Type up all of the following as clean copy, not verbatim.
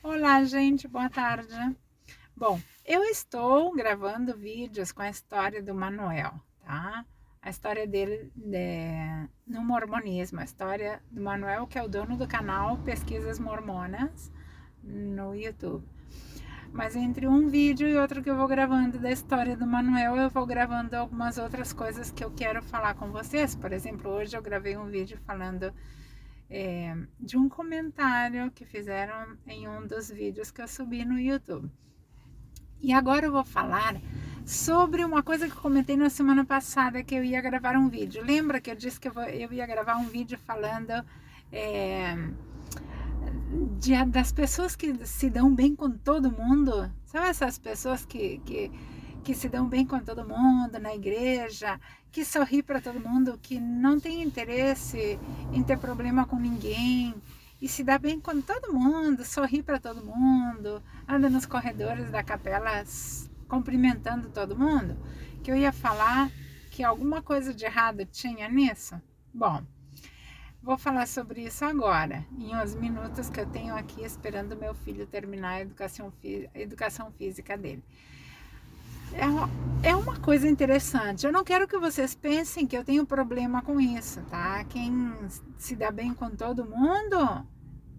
Olá, gente, boa tarde. Bom, eu estou gravando vídeos com a história do Manuel, tá? A história dele no mormonismo, a história do Manuel, que é o dono do canal Pesquisas Mormonas no YouTube. Mas entre um vídeo e outro que eu vou gravando da história do Manuel, eu vou gravando algumas outras coisas que eu quero falar com vocês. Por exemplo, hoje eu gravei um vídeo falando de um comentário que fizeram em um dos vídeos que eu subi no YouTube. E agora eu vou falar sobre uma coisa que eu comentei na semana passada, que eu ia gravar um vídeo. Lembra que eu disse que eu ia gravar um vídeo falando das pessoas que se dão bem com todo mundo? Sabe essas pessoas que se dão bem com todo mundo na igreja, que sorri para todo mundo, que não tem interesse em ter problema com ninguém e se dá bem com todo mundo, sorri para todo mundo, anda nos corredores da capela cumprimentando todo mundo, que eu ia falar que alguma coisa de errado tinha nisso? Bom, vou falar sobre isso agora, em uns minutos que eu tenho aqui esperando meu filho terminar a educação física dele. É uma coisa interessante. Eu não quero que vocês pensem que eu tenho problema com isso, tá? Quem se dá bem com todo mundo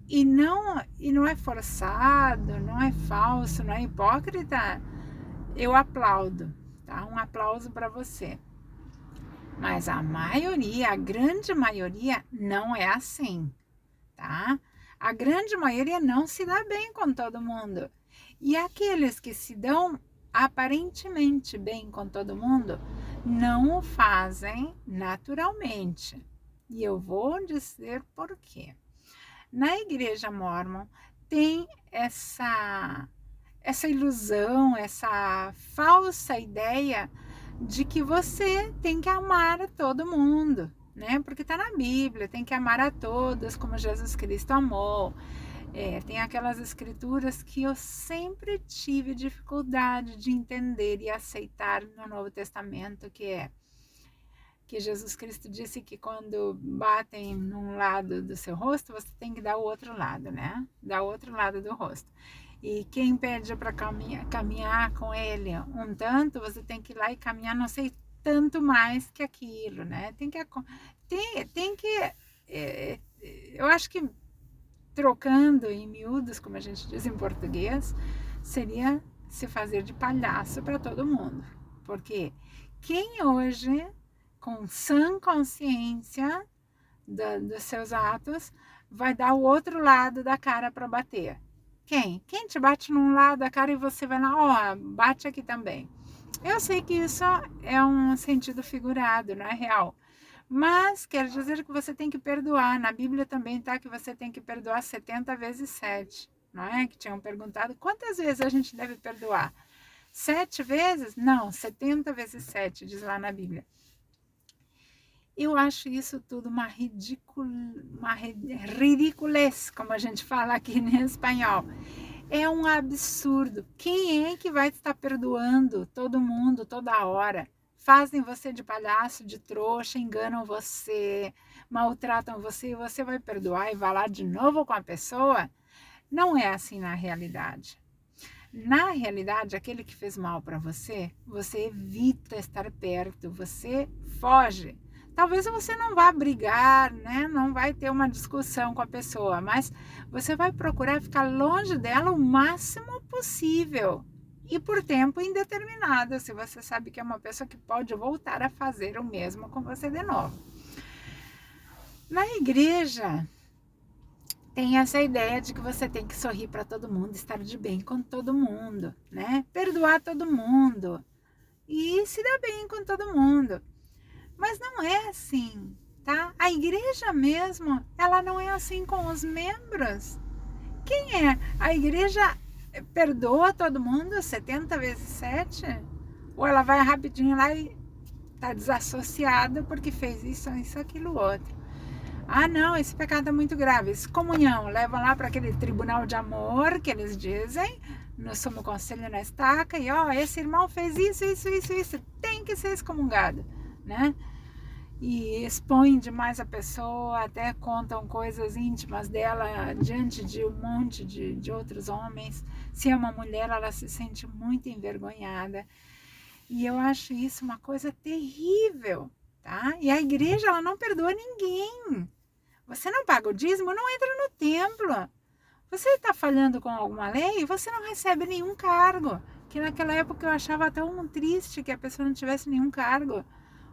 e não é forçado, não é falso, não é hipócrita, eu aplaudo, tá? Um aplauso para você. Mas a maioria, a grande maioria, não é assim, tá? A grande maioria não se dá bem com todo mundo. E aqueles que se dão aparentemente bem com todo mundo, não o fazem naturalmente. E eu vou dizer por quê. Na igreja mórmon tem essa ilusão, essa falsa ideia de que você tem que amar todo mundo, né? Porque está na Bíblia, tem que amar a todos como Jesus Cristo amou. Tem aquelas escrituras que eu sempre tive dificuldade de entender e aceitar no Novo Testamento, que Jesus Cristo disse que quando batem num lado do seu rosto, você tem que dar o outro lado, né? Dar o outro lado do rosto. E quem pede para caminhar com ele um tanto, você tem que ir lá e caminhar não sei tanto mais que aquilo, né? Tem que eu acho que trocando em miúdos, como a gente diz em português, seria se fazer de palhaço para todo mundo. Porque quem hoje, com sã consciência dos seus atos, vai dar o outro lado da cara para bater? Quem? Quem te bate num lado da cara e você vai lá, bate aqui também. Eu sei que isso é um sentido figurado, não é real. Mas quer dizer que você tem que perdoar. Na Bíblia também está que você tem que perdoar 70 vezes 7. Não é? Que tinham perguntado quantas vezes a gente deve perdoar. 7 vezes? Não, 70 vezes 7, diz lá na Bíblia. Eu acho isso tudo uma ridiculez, como a gente fala aqui em espanhol. É um absurdo. Quem é que vai estar perdoando todo mundo, toda hora? Fazem você de palhaço, de trouxa, enganam você, maltratam você e você vai perdoar e vai lá de novo com a pessoa? Não é assim na realidade. Na realidade, aquele que fez mal para você, você evita estar perto, você foge. Talvez você não vá brigar, né? Não vai ter uma discussão com a pessoa, mas você vai procurar ficar longe dela o máximo possível e por tempo indeterminado, se você sabe que é uma pessoa que pode voltar a fazer o mesmo com você de novo. Na igreja, tem essa ideia de que você tem que sorrir para todo mundo, estar de bem com todo mundo, né? Perdoar todo mundo e se dar bem com todo mundo. Mas não é assim, tá? A igreja mesmo, ela não é assim com os membros. Quem é? A igreja perdoa todo mundo 70 vezes 7? Ou ela vai rapidinho lá e tá desassociada porque fez isso, aquilo, outro. Ah, não, esse pecado é muito grave. Excomunhão, levam lá para aquele tribunal de amor que eles dizem, no sumo conselho na estaca, e esse irmão fez isso, tem que ser excomungado, né? e expõem demais a pessoa, até contam coisas íntimas dela diante de um monte de outros homens. Se é uma mulher, ela se sente muito envergonhada. E eu acho isso uma coisa terrível, tá? E a igreja, ela não perdoa ninguém. Você não paga o dízimo, não entra no templo. Você está falhando com alguma lei, você não recebe nenhum cargo. Que naquela época eu achava tão triste que a pessoa não tivesse nenhum cargo.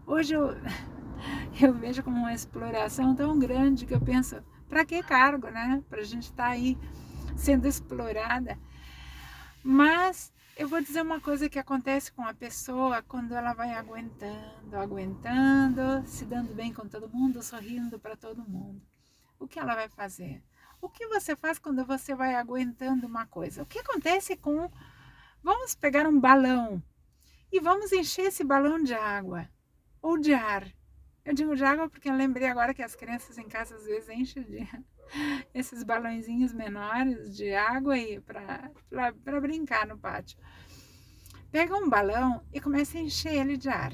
Hoje eu vejo como uma exploração tão grande que eu penso, para que cargo, né? Para a gente estar aí sendo explorada. Mas eu vou dizer uma coisa que acontece com a pessoa quando ela vai aguentando, se dando bem com todo mundo, sorrindo para todo mundo. O que ela vai fazer? O que você faz quando você vai aguentando uma coisa? O que acontece com... Vamos pegar um balão e vamos encher esse balão de água ou de ar. Eu digo de água porque eu lembrei agora que as crianças em casa às vezes enchem de esses balãozinhos menores de água e para brincar no pátio. Pega um balão e começa a encher ele de ar.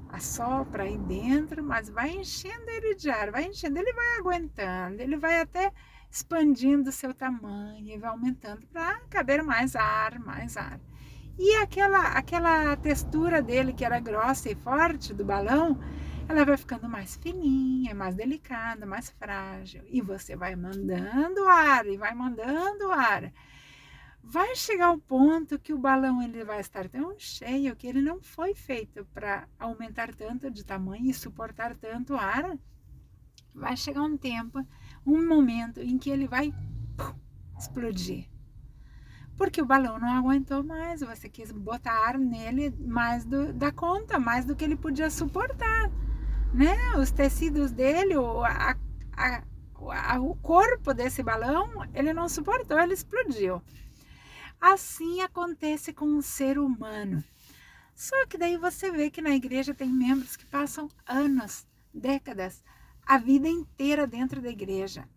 Assopra aí dentro, mas vai enchendo ele de ar, vai enchendo, ele vai aguentando, ele vai até expandindo seu tamanho e vai aumentando para caber mais ar, mais ar. E aquela textura dele que era grossa e forte do balão, ela vai ficando mais fininha, mais delicada, mais frágil. E você vai mandando ar e vai mandando ar. Vai chegar ao ponto que o balão ele vai estar tão cheio que ele não foi feito para aumentar tanto de tamanho e suportar tanto ar. Vai chegar um tempo, um momento em que ele vai explodir. Porque o balão não aguentou mais, você quis botar ar nele mais da conta, mais do que ele podia suportar, né? Os tecidos dele, o corpo desse balão, ele não suportou, ele explodiu. Assim acontece com um ser humano. Só que daí você vê que na igreja tem membros que passam anos, décadas, a vida inteira dentro da igreja.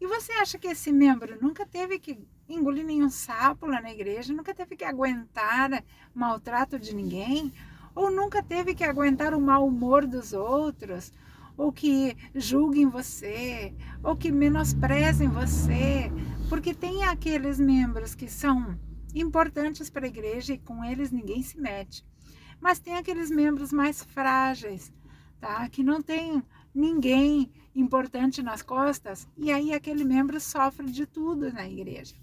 E você acha que esse membro nunca teve que engolir nenhum sapo lá na igreja, nunca teve que aguentar maltrato de ninguém, ou nunca teve que aguentar o mau humor dos outros, ou que julguem você, ou que menosprezem você, porque tem aqueles membros que são importantes para a igreja e com eles ninguém se mete. Mas tem aqueles membros mais frágeis, tá? Que não tem ninguém importante nas costas, e aí aquele membro sofre de tudo na igreja.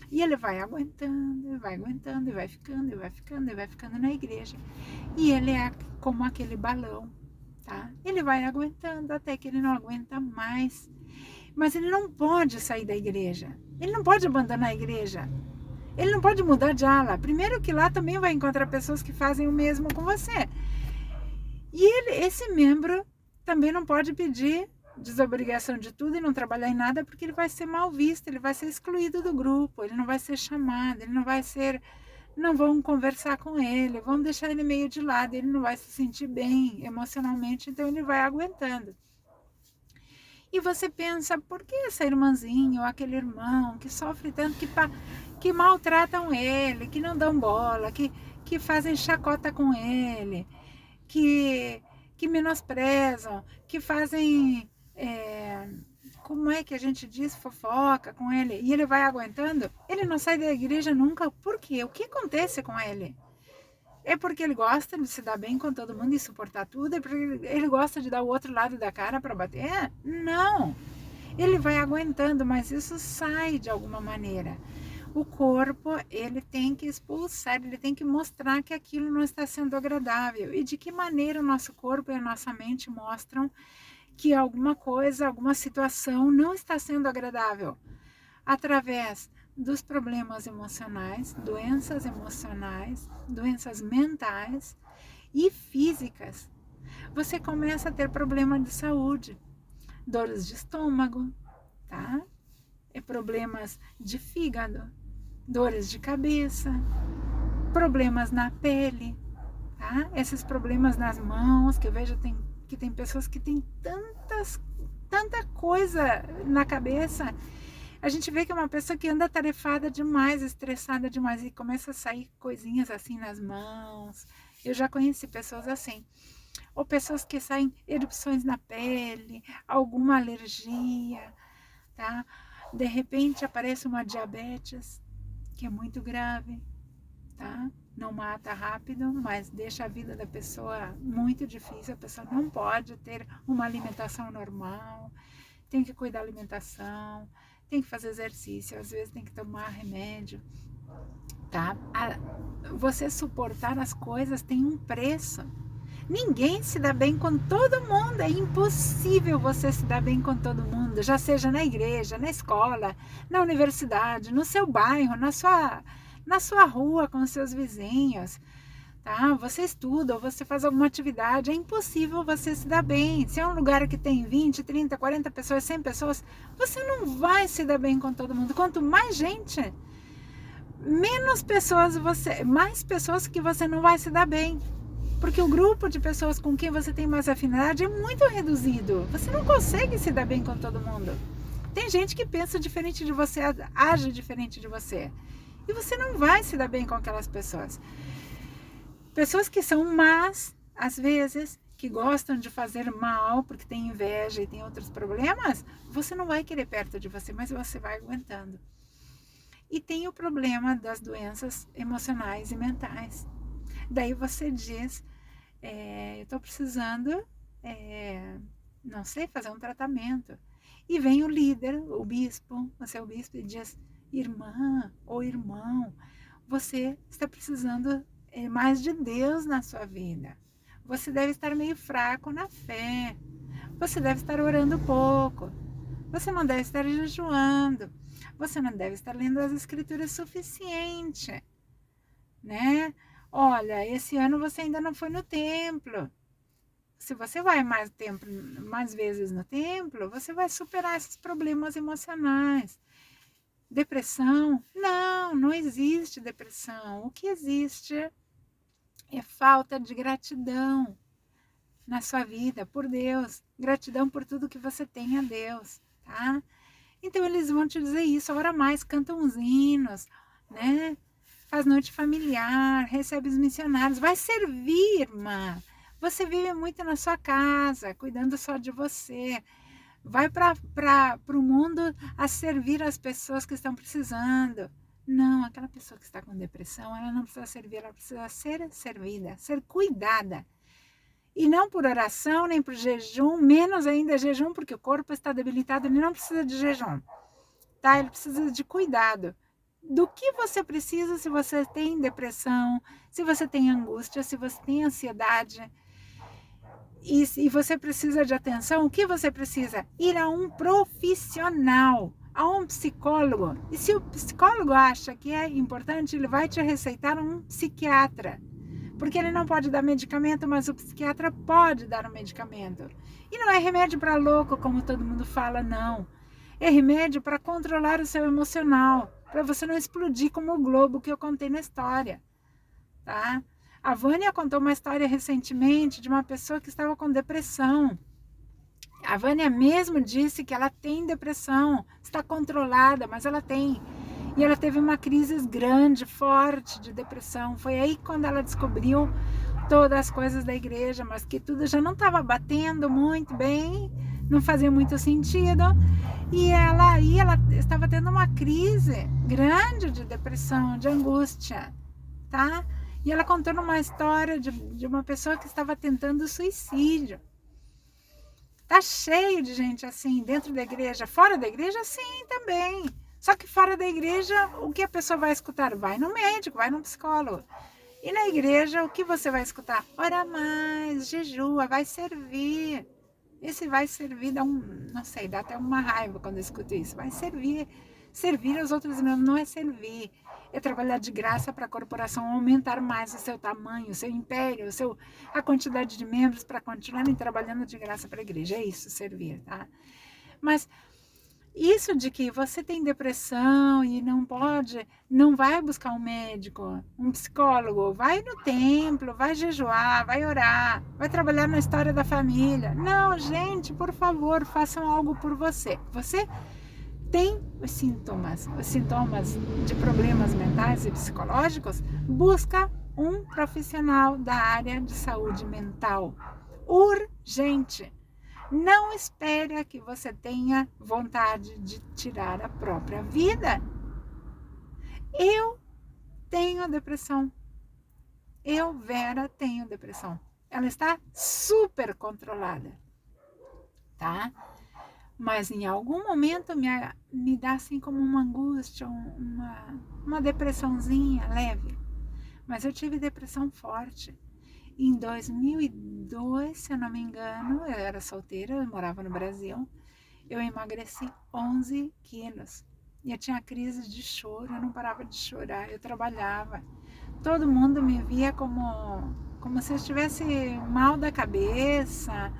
E ele vai aguentando, e vai aguentando, e vai ficando, e vai ficando, e vai ficando na igreja. E ele é como aquele balão, tá? Ele vai aguentando até que ele não aguenta mais. Mas ele não pode sair da igreja. Ele não pode abandonar a igreja. Ele não pode mudar de ala. Primeiro que lá também vai encontrar pessoas que fazem o mesmo com você. E esse membro também não pode pedir desobrigação de tudo e não trabalhar em nada, porque ele vai ser mal visto, ele vai ser excluído do grupo, ele não vai ser chamado, ele não vai ser... Não vão conversar com ele, vão deixar ele meio de lado, ele não vai se sentir bem emocionalmente, então ele vai aguentando. E você pensa, por que essa irmãzinha ou aquele irmão que sofre tanto, que maltratam ele, que não dão bola, que fazem chacota com ele, que menosprezam, que fazem, como é que a gente diz, fofoca com ele, e ele vai aguentando, ele não sai da igreja nunca. Por quê? O que acontece com ele? É porque ele gosta de se dar bem com todo mundo e suportar tudo? É porque ele gosta de dar o outro lado da cara para bater? Não! Ele vai aguentando, mas isso sai de alguma maneira. O corpo, ele tem que expulsar, ele tem que mostrar que aquilo não está sendo agradável. E de que maneira o nosso corpo e a nossa mente mostram que alguma coisa, alguma situação não está sendo agradável? Através dos problemas emocionais, doenças mentais e físicas. Você começa a ter problema de saúde, dores de estômago, tá? Problemas de fígado, dores de cabeça, problemas na pele, tá? Esses problemas nas mãos, que eu vejo que tem pessoas que têm tanta coisa na cabeça. A gente vê que é uma pessoa que anda atarefada demais, estressada demais, e começa a sair coisinhas assim nas mãos. Eu já conheci pessoas assim. ou pessoas que saem erupções na pele, alguma alergia, tá? De repente aparece uma diabetes, que é muito grave, tá? Não mata rápido, mas deixa a vida da pessoa muito difícil. A pessoa não pode ter uma alimentação normal, tem que cuidar da alimentação, tem que fazer exercício, às vezes tem que tomar remédio, tá? Você suportar as coisas tem um preço. Ninguém se dá bem com todo mundo, é impossível você se dar bem com todo mundo, já seja na igreja, na escola, na universidade, no seu bairro, na sua rua, com seus vizinhos, tá? Você estuda ou você faz alguma atividade, é impossível você se dar bem. Se é um lugar que tem 20, 30, 40 pessoas, 100 pessoas, você não vai se dar bem com todo mundo. Quanto mais gente, menos pessoas mais pessoas que você não vai se dar bem. Porque o grupo de pessoas com quem você tem mais afinidade é muito reduzido. Você não consegue se dar bem com todo mundo. Tem gente que pensa diferente de você, age diferente de você. E você não vai se dar bem com aquelas pessoas. Pessoas que são más, às vezes, que gostam de fazer mal porque tem inveja e tem outros problemas, você não vai querer perto de você, mas você vai aguentando. E tem o problema das doenças emocionais e mentais. Daí você diz, eu estou precisando, não sei, fazer um tratamento. E vem o líder, o bispo, você é o bispo, e diz, irmã ou irmão, você está precisando mais de Deus na sua vida. Você deve estar meio fraco na fé. Você deve estar orando pouco. Você não deve estar jejuando. Você não deve estar lendo as escrituras suficiente, né? Olha, esse ano você ainda não foi no templo. Se você vai mais vezes no templo, você vai superar esses problemas emocionais. Depressão? Não existe depressão. O que existe é falta de gratidão na sua vida por Deus. Gratidão por tudo que você tem a Deus, tá? Então eles vão te dizer isso. Ora mais, canta uns hinos, né? Faz noite familiar, recebe os missionários, vai servir, irmã. Você vive muito na sua casa, cuidando só de você. Vai para o mundo a servir as pessoas que estão precisando. Não, aquela pessoa que está com depressão, ela não precisa servir, ela precisa ser servida, ser cuidada. E não por oração, nem por jejum, menos ainda jejum, porque o corpo está debilitado, ele não precisa de jejum, tá? Ele precisa de cuidado. Do que você precisa se você tem depressão, se você tem angústia, se você tem ansiedade e você precisa de atenção, o que você precisa? Ir a um profissional, a um psicólogo. E se o psicólogo acha que é importante, ele vai te receitar um psiquiatra. Porque ele não pode dar medicamento, mas o psiquiatra pode dar um medicamento. E não é remédio para louco, como todo mundo fala, não. É remédio para controlar o seu emocional, para você não explodir como o globo que eu contei na história, tá? A Vânia contou uma história recentemente de uma pessoa que estava com depressão. A Vânia mesmo disse que ela tem depressão, está controlada, mas ela tem. E ela teve uma crise grande, forte de depressão. Foi aí quando ela descobriu todas as coisas da igreja, mas que tudo já não estava batendo muito bem, não fazia muito sentido. E ela estava tendo uma crise grande de depressão, de angústia, tá? E ela contou numa história de uma pessoa que estava tentando suicídio. Tá cheio de gente assim, dentro da igreja. Fora da igreja, sim, também. Só que fora da igreja, o que a pessoa vai escutar? Vai no médico, vai no psicólogo. E na igreja, o que você vai escutar? Ora mais, jejua, vai servir. Esse vai servir, não sei, dá até uma raiva quando eu escuto isso. Vai servir. Servir aos outros não é servir. É trabalhar de graça para a corporação aumentar mais o seu tamanho, o seu império, a quantidade de membros para continuarem trabalhando de graça para a igreja. É isso, servir, tá? Mas isso de que você tem depressão e não vai buscar um médico, um psicólogo, vai no templo, vai jejuar, vai orar, vai trabalhar na história da família. Não, gente, por favor, façam algo por você. Você tem os sintomas de problemas mentais e psicológicos, busca um profissional da área de saúde mental. urgente. Não espere que você tenha vontade de tirar a própria vida. Eu tenho depressão. Eu, Vera, tenho depressão. Ela está super controlada, tá? Mas em algum momento me dá assim como uma angústia, uma depressãozinha leve. Mas eu tive depressão forte. Em 2002, se eu não me engano, eu era solteira, eu morava no Brasil, eu emagreci 11 quilos. E eu tinha crise de choro, eu não parava de chorar, eu trabalhava. Todo mundo me via como se eu estivesse mal da cabeça,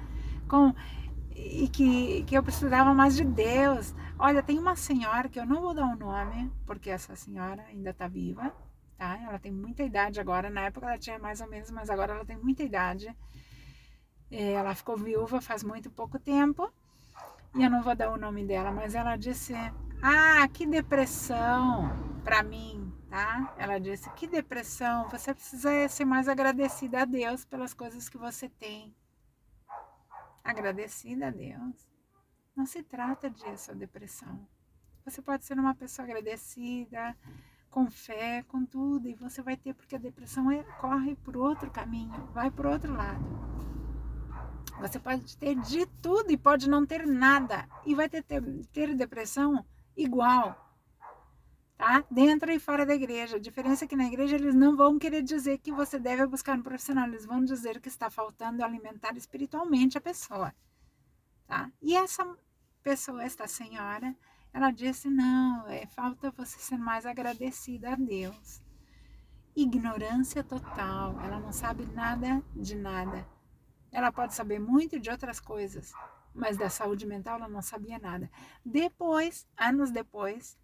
e que eu precisava mais de Deus. Olha, tem uma senhora que eu não vou dar o nome, porque essa senhora ainda está viva, tá? Ela tem muita idade agora, na época ela tinha mais ou menos, mas agora ela tem muita idade. Ela ficou viúva faz muito pouco tempo, e eu não vou dar o nome dela, mas ela disse: ah, que depressão para mim, tá? Ela disse: que depressão, você precisa ser mais agradecida a Deus pelas coisas que você tem. Agradecida a Deus. Não se trata disso, a depressão. Você pode ser uma pessoa agradecida, com fé, com tudo, e você vai ter, porque a depressão corre por outro caminho, vai por outro lado. Você pode ter de tudo e pode não ter nada, e vai ter depressão igual, tá? Dentro e fora da igreja. A diferença é que na igreja eles não vão querer dizer que você deve buscar um profissional, eles vão dizer que está faltando alimentar espiritualmente a pessoa, tá? E essa pessoa, esta senhora, ela disse: não, falta você ser mais agradecida a Deus. Ignorância total, ela não sabe nada de nada. Ela pode saber muito de outras coisas, mas da saúde mental ela não sabia nada. Depois, anos depois,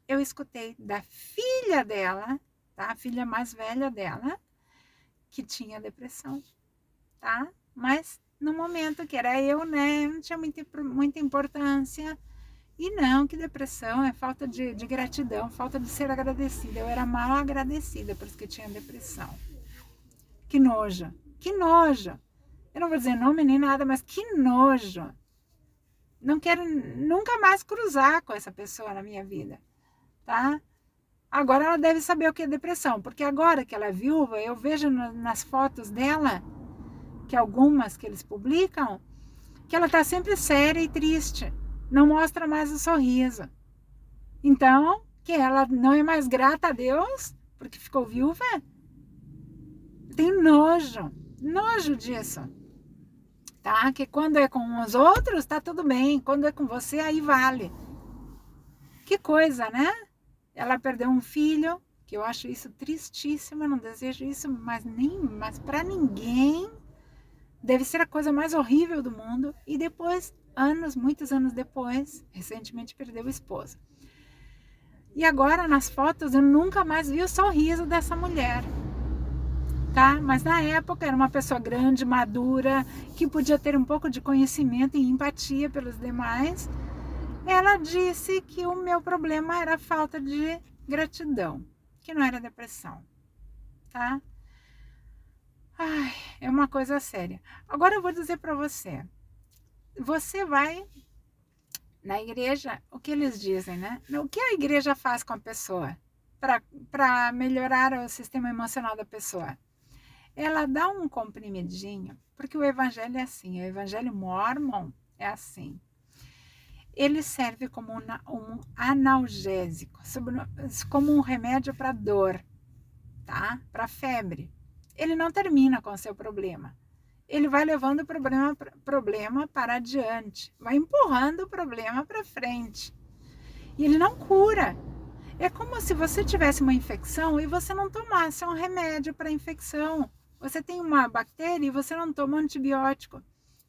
eu escutei da filha dela, tá? A filha mais velha dela, que tinha depressão, tá? Mas no momento que era eu, né, não tinha muita importância. E não, que depressão, é falta de gratidão, falta de ser agradecida. Eu era mal agradecida, por isso que eu tinha depressão. Que nojo, que nojo. Eu não vou dizer nome nem nada, mas que nojo. Não quero nunca mais cruzar com essa pessoa na minha vida, tá? Agora ela deve saber o que é depressão, porque agora que ela é viúva, eu vejo nas fotos dela, que algumas que eles publicam, que ela tá sempre séria e triste. Não mostra mais o sorriso. Então, que ela não é mais grata a Deus porque ficou viúva? Tem nojo disso. Tá? Que quando é com os outros, tá tudo bem. Quando é com você, aí vale. Que coisa, né? Ela perdeu um filho, que eu acho isso tristíssimo, eu não desejo isso mas para ninguém. Deve ser a coisa mais horrível do mundo. E depois, muitos anos depois, recentemente perdeu o esposo. E agora, nas fotos, eu nunca mais vi o sorriso dessa mulher. Tá? Mas na época era uma pessoa grande, madura, que podia ter um pouco de conhecimento e empatia pelos demais. Ela disse que o meu problema era a falta de gratidão, que não era depressão, tá? Ai, é uma coisa séria. Agora eu vou dizer para você. Você vai na igreja, o que eles dizem, né? O que a igreja faz com a pessoa para melhorar o sistema emocional da pessoa? Ela dá um comprimidinho, porque o evangelho é assim, o evangelho mórmon é assim. Ele serve como um analgésico, como um remédio para dor, tá? Para febre. Ele não termina com o seu problema. Ele vai levando o problema para adiante, vai empurrando o problema para frente. E ele não cura. É como se você tivesse uma infecção e você não tomasse um remédio para a infecção. Você tem uma bactéria e você não toma um antibiótico.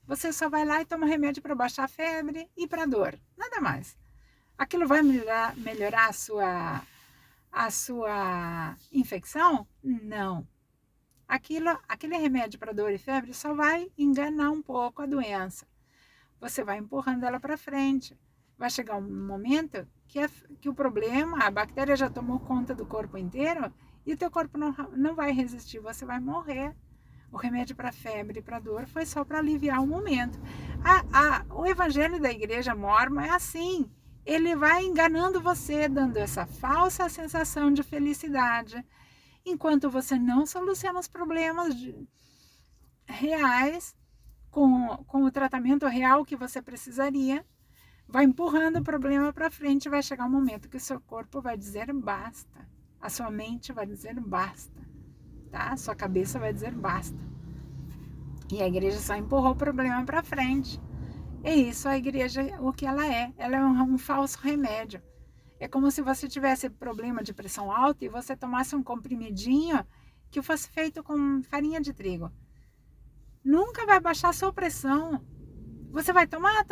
Você só vai lá e toma remédio para baixar a febre e para dor. Nada mais. Aquilo vai melhorar a sua infecção? Não. Aquele remédio para dor e febre só vai enganar um pouco a doença. Você vai empurrando ela para frente. Vai chegar um momento que o problema, a bactéria já tomou conta do corpo inteiro e o teu corpo não vai resistir, você vai morrer. O remédio para febre e para dor foi só para aliviar o momento. O evangelho da igreja mórmon é assim. Ele vai enganando você, dando essa falsa sensação de felicidade, enquanto você não soluciona os problemas reais com o tratamento real que você precisaria, vai empurrando o problema para frente e vai chegar um momento que o seu corpo vai dizer basta. A sua mente vai dizer basta, tá? A sua cabeça vai dizer basta. E a igreja só empurrou o problema para frente. É isso, a igreja, o que ela é. Ela é um falso remédio. É como se você tivesse problema de pressão alta e você tomasse um comprimidinho que fosse feito com farinha de trigo. Nunca vai baixar a sua pressão. Você vai tomar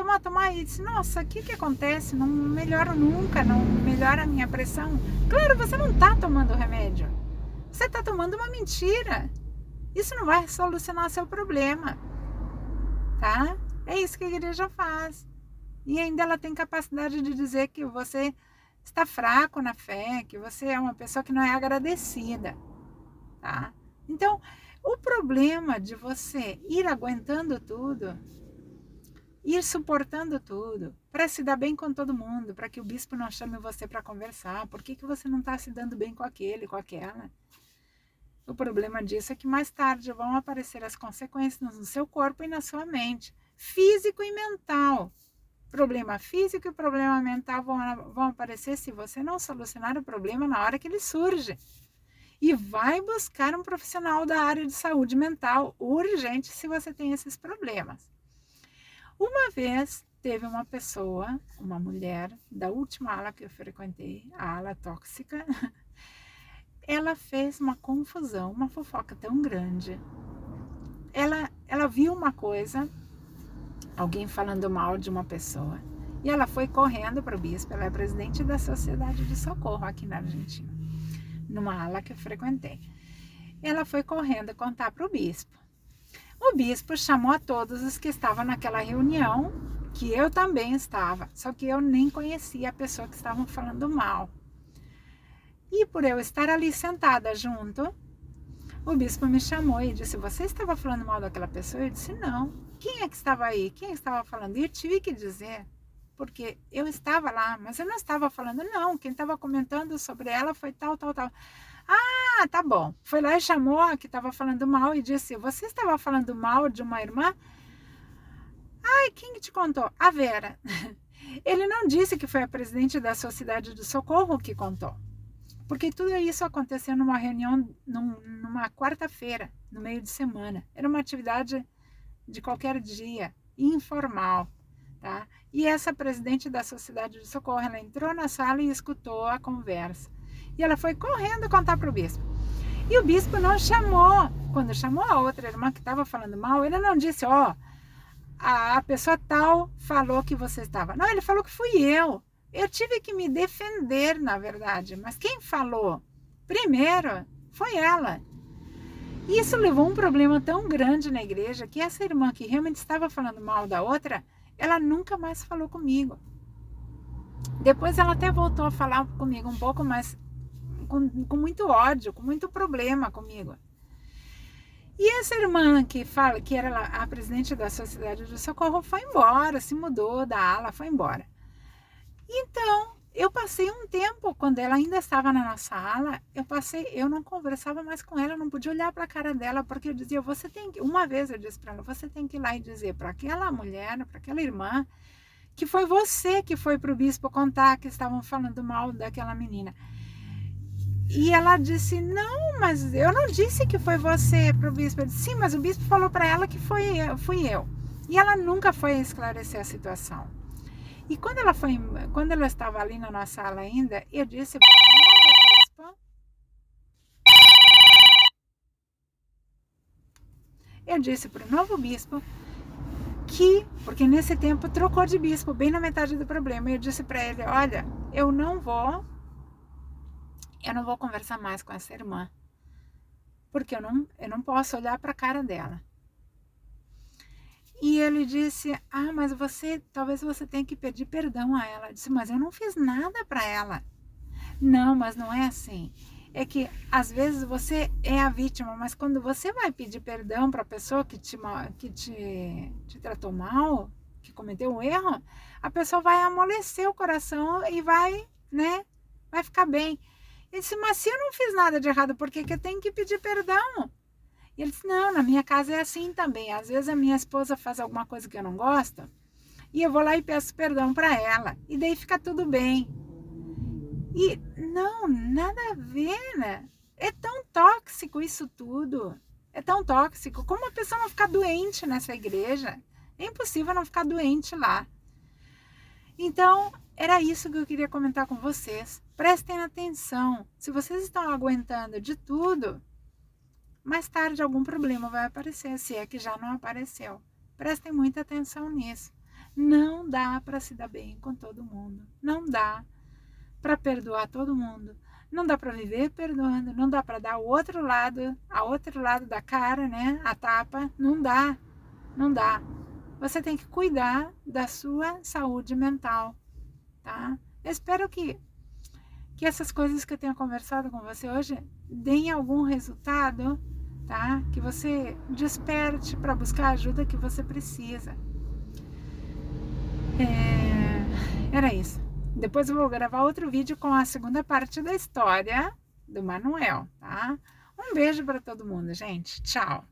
e diz, nossa, o que acontece? Não melhora nunca, não melhora a minha pressão. Claro, você não está tomando remédio. Você está tomando uma mentira. Isso não vai solucionar seu problema, tá? É isso que a igreja faz. E ainda ela tem capacidade de dizer que você está fraco na fé, que você é uma pessoa que não é agradecida, tá? Então, o problema de você ir aguentando tudo, ir suportando tudo, para se dar bem com todo mundo, para que o bispo não chame você para conversar, por que você não está se dando bem com aquele, com aquela? O problema disso é que mais tarde vão aparecer as consequências no seu corpo e na sua mente, físico e mental. Problema físico e problema mental vão aparecer se você não solucionar o problema na hora que ele surge. E vai buscar um profissional da área de saúde mental urgente se você tem esses problemas. Uma vez teve uma pessoa, uma mulher, da última ala que eu frequentei, a ala tóxica, ela fez uma confusão, uma fofoca tão grande. Ela viu uma coisa, alguém falando mal de uma pessoa, e ela foi correndo para o bispo. Ela é presidente da Sociedade de Socorro aqui na Argentina, numa ala que eu frequentei. Ela foi correndo contar para o bispo. O bispo chamou a todos os que estavam naquela reunião, que eu também estava, só que eu nem conhecia a pessoa que estavam falando mal. E por eu estar ali sentada junto, o bispo me chamou e disse, você estava falando mal daquela pessoa? Eu disse, não. Quem é que estava aí? Quem estava falando? E eu tive que dizer, porque eu estava lá, mas eu não estava falando, não. Quem estava comentando sobre ela foi tal. Ah, tá bom. Foi lá e chamou a que estava falando mal e disse, você estava falando mal de uma irmã? Ai, quem te contou? A Vera. Ele não disse que foi a presidente da Sociedade do Socorro que contou. Porque tudo isso aconteceu numa reunião, numa quarta-feira, no meio de semana. Era uma atividade de qualquer dia, informal, tá? E essa presidente da Sociedade de Socorro, ela entrou na sala e escutou a conversa. E ela foi correndo contar para o bispo. E o bispo não chamou. Quando chamou a outra irmã que estava falando mal, ele não disse, ó, a pessoa tal falou que você estava. Não, ele falou que fui eu. Eu tive que me defender, na verdade, mas quem falou primeiro foi ela. E isso levou a um problema tão grande na igreja que essa irmã que realmente estava falando mal da outra, ela nunca mais falou comigo. Depois ela até voltou a falar comigo um pouco, mas com muito ódio, com muito problema comigo. E essa irmã que era a presidente da Sociedade do Socorro foi embora, se mudou da ala, foi embora. Então, eu passei um tempo, quando ela ainda estava na nossa ala, eu não conversava mais com ela, não podia olhar para a cara dela, porque eu dizia, uma vez eu disse para ela, você tem que ir lá e dizer para aquela mulher, para aquela irmã, que foi você que foi para o bispo contar que estavam falando mal daquela menina. E ela disse, não, mas eu não disse que foi você para o bispo. Eu disse, sim, mas o bispo falou para ela que fui eu. E ela nunca foi esclarecer a situação. E quando ela estava ali na nossa sala ainda, eu disse para o novo bispo que, porque nesse tempo trocou de bispo, bem na metade do problema, eu disse para ele, olha, eu não vou conversar mais com essa irmã, porque eu não posso olhar para a cara dela. E ele disse, mas talvez você tenha que pedir perdão a ela. Eu disse, mas eu não fiz nada para ela. Não, mas não é assim. é que às vezes você é a vítima, mas quando você vai pedir perdão para a pessoa que te tratou mal, que cometeu um erro, a pessoa vai amolecer o coração e vai, né, vai ficar bem. Ele disse, mas se eu não fiz nada de errado, por que eu tenho que pedir perdão? E ele disse, não, na minha casa é assim também. Às vezes a minha esposa faz alguma coisa que eu não gosto, e eu vou lá e peço perdão para ela, e daí fica tudo bem. E não, nada a ver, né? É tão tóxico isso tudo. É tão tóxico. Como a pessoa não ficar doente nessa igreja? É impossível não ficar doente lá. Então, era isso que eu queria comentar com vocês. Prestem atenção. Se vocês estão aguentando de tudo, mais tarde algum problema vai aparecer, se é que já não apareceu. Prestem muita atenção nisso. Não dá para se dar bem com todo mundo. Não dá para perdoar todo mundo. Não dá para viver perdoando, não dá para dar o outro lado, a outro lado da cara, né? A tapa, não dá. Não dá. Você tem que cuidar da sua saúde mental, tá? Eu espero que essas coisas que eu tenho conversado com você hoje deem algum resultado, tá? Que você desperte para buscar a ajuda que você precisa. Era isso. Depois eu vou gravar outro vídeo com a segunda parte da história do Manuel, tá? Um beijo para todo mundo, gente. Tchau.